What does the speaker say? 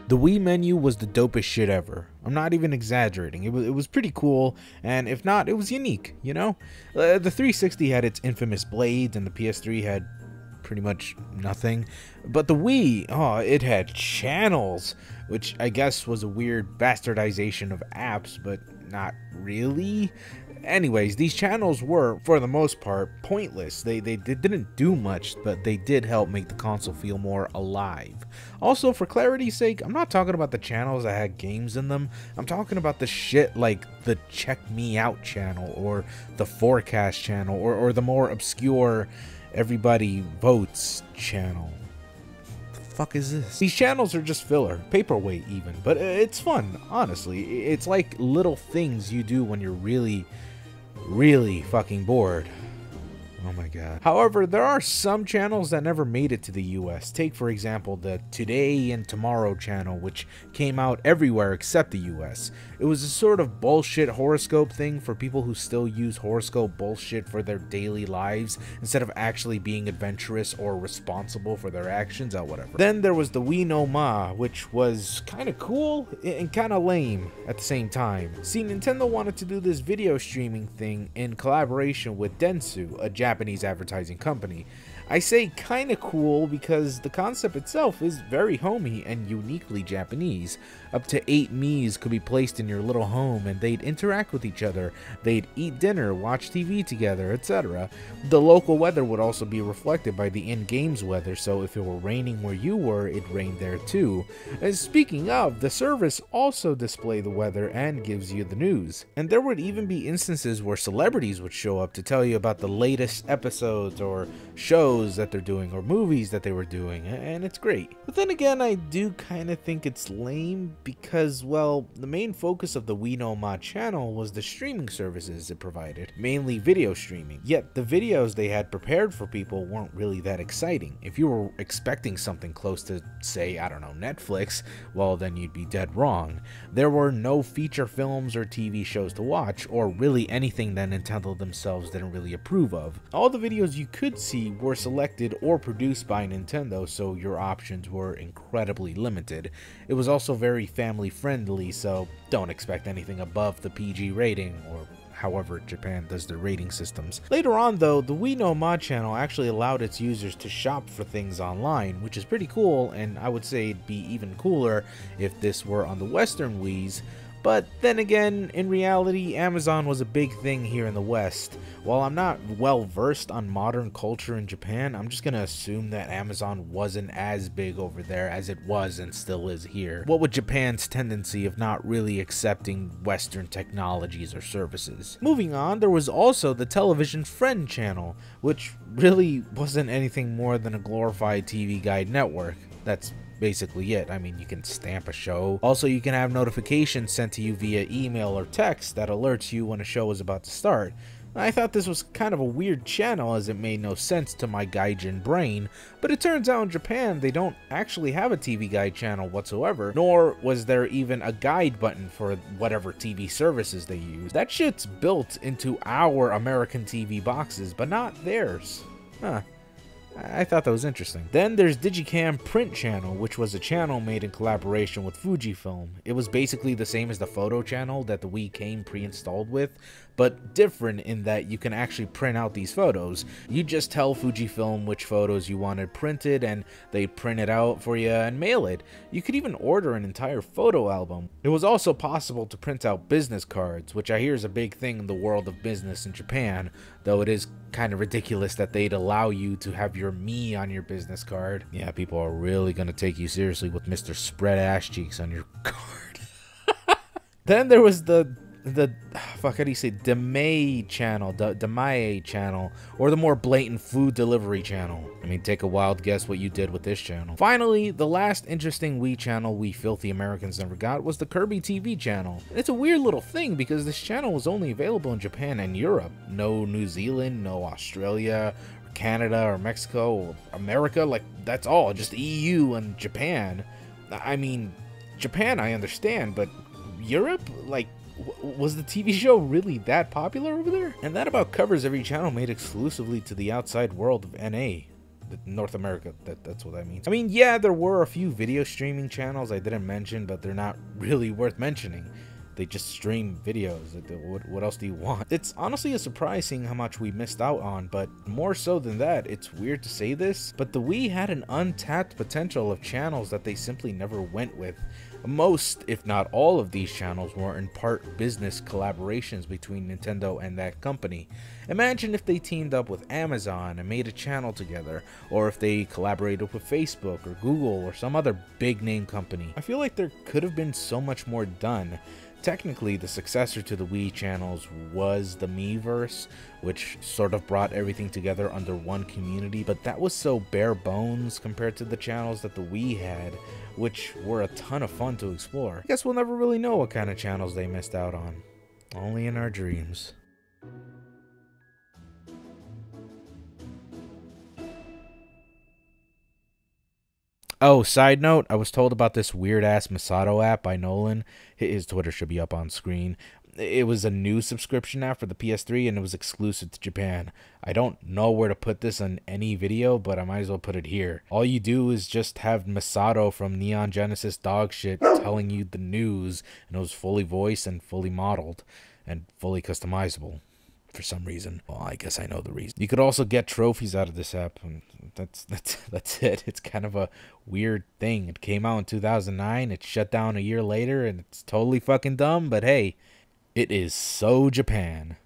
The Wii menu was the dopest shit ever. I'm not even exaggerating. It was pretty cool, and if not, it was unique, you know? The 360 had its infamous blades, and the PS3 had pretty much nothing. But the Wii, oh, it had channels, which I guess was a weird bastardization of apps, but not really. Anyways, these channels were, for the most part, pointless. They didn't do much, but they did help make the console feel more alive. Also, for clarity's sake, I'm not talking about the channels that had games in them. I'm talking about the shit like the Check Me Out channel, or the Forecast channel, or the more obscure Everybody Votes channel. The fuck is this? These channels are just filler, paperweight even, but it's fun, honestly. It's like little things you do when you're really fucking bored. Oh my god. However, there are some channels that never made it to the US. Take, for example, the Today and Tomorrow channel, which came out everywhere except the US. It was a sort of bullshit horoscope thing for people who still use horoscope bullshit for their daily lives instead of actually being adventurous or responsible for their actions or whatever. Then there was the We No Ma, which was kind of cool and kind of lame at the same time. See, Nintendo wanted to do this video streaming thing in collaboration with Dentsu, a Japanese advertising company. I say kinda cool because the concept itself is very homey and uniquely Japanese. Up to 8 Miis could be placed in your little home and they'd interact with each other, they'd eat dinner, watch TV together, etc. The local weather would also be reflected by the in-games weather, so if it were raining where you were, it rained there too. And speaking of, the service also displays the weather and gives you the news. And there would even be instances where celebrities would show up to tell you about the latest episodes or shows that they're doing or movies that they were doing, and it's great. But then again, I do kind of think it's lame because, well, the main focus of the We No Ma channel was the streaming services it provided, mainly video streaming. Yet the videos they had prepared for people weren't really that exciting. If you were expecting something close to, say, I don't know, Netflix, well then you'd be dead wrong. There were no feature films or TV shows to watch, or really anything that Nintendo themselves didn't really approve of. All the videos you could see were selected or produced by Nintendo, so your options were incredibly limited. It was also very family friendly, so don't expect anything above the PG rating, or however Japan does their rating systems. Later on though, the We No Ma channel actually allowed its users to shop for things online, which is pretty cool, and I would say it'd be even cooler if this were on the Western Wiis. But then again, in reality, Amazon was a big thing here in the West. While I'm not well versed on modern culture in Japan, I'm just gonna assume that Amazon wasn't as big over there as it was and still is here. What with Japan's tendency of not really accepting Western technologies or services. Moving on, there was also the Television Friend channel, which really wasn't anything more than a glorified TV guide network. That's basically it. I mean, you can stamp a show. Also, you can have notifications sent to you via email or text that alerts you when a show is about to start. I thought this was kind of a weird channel as it made no sense to my gaijin brain, but it turns out in Japan they don't actually have a TV guide channel whatsoever, nor was there even a guide button for whatever TV services they use. That shit's built into our American TV boxes, but not theirs. Huh. I thought that was interesting. Then there's Digicam Print channel, which was a channel made in collaboration with Fujifilm. It was basically the same as the photo channel that the Wii came pre-installed with, but different in that you can actually print out these photos. You just tell Fujifilm which photos you wanted printed and they print it out for you and mail it. You could even order an entire photo album. It was also possible to print out business cards, which I hear is a big thing in the world of business in Japan, though it is kind of ridiculous that they'd allow you to have your Mii on your business card. Yeah, people are really gonna take you seriously with Mr. Spread Ass Cheeks on your card. Then there was the fuck, how do you say, Demae channel, Demae channel, or the more blatant food delivery channel. I mean, take a wild guess what you did with this channel. Finally, the last interesting Wii channel we filthy Americans never got was the Kirby TV channel. It's a weird little thing because this channel was only available in Japan and Europe. No New Zealand, no Australia, or Canada, or Mexico, or America. Like, that's all, just EU and Japan. I mean, Japan I understand, but Europe? Like, was the TV show really that popular over there? And that about covers every channel made exclusively to the outside world of NA. North America, that's what that means. I mean, yeah, there were a few video streaming channels I didn't mention, but they're not really worth mentioning. They just stream videos. What else do you want? It's honestly a surprise seeing how much we missed out on, but more so than that, it's weird to say this, but the Wii had an untapped potential of channels that they simply never went with. Most, if not all, of these channels were in part business collaborations between Nintendo and that company. Imagine if they teamed up with Amazon and made a channel together, or if they collaborated with Facebook or Google or some other big name company. I feel like there could have been so much more done. Technically, the successor to the Wii channels was the Miiverse, which sort of brought everything together under one community, but that was so bare bones compared to the channels that the Wii had, which were a ton of fun to explore. I guess we'll never really know what kind of channels they missed out on. Only in our dreams. Oh, side note, I was told about this weird-ass Masato app by Nolan. His Twitter should be up on screen. It was a new subscription app for the PS3, and it was exclusive to Japan. I don't know where to put this on any video, but I might as well put it here. All you do is just have Masato from Neon Genesis Dogshit telling you the news, and it was fully voiced and fully modeled, and fully customizable. For some reason. Well, I guess I know the reason. You could also get trophies out of this app, and that's it. It's kind of a weird thing. It came out in 2009, it shut down a year later, and it's totally fucking dumb, but hey, it is so Japan.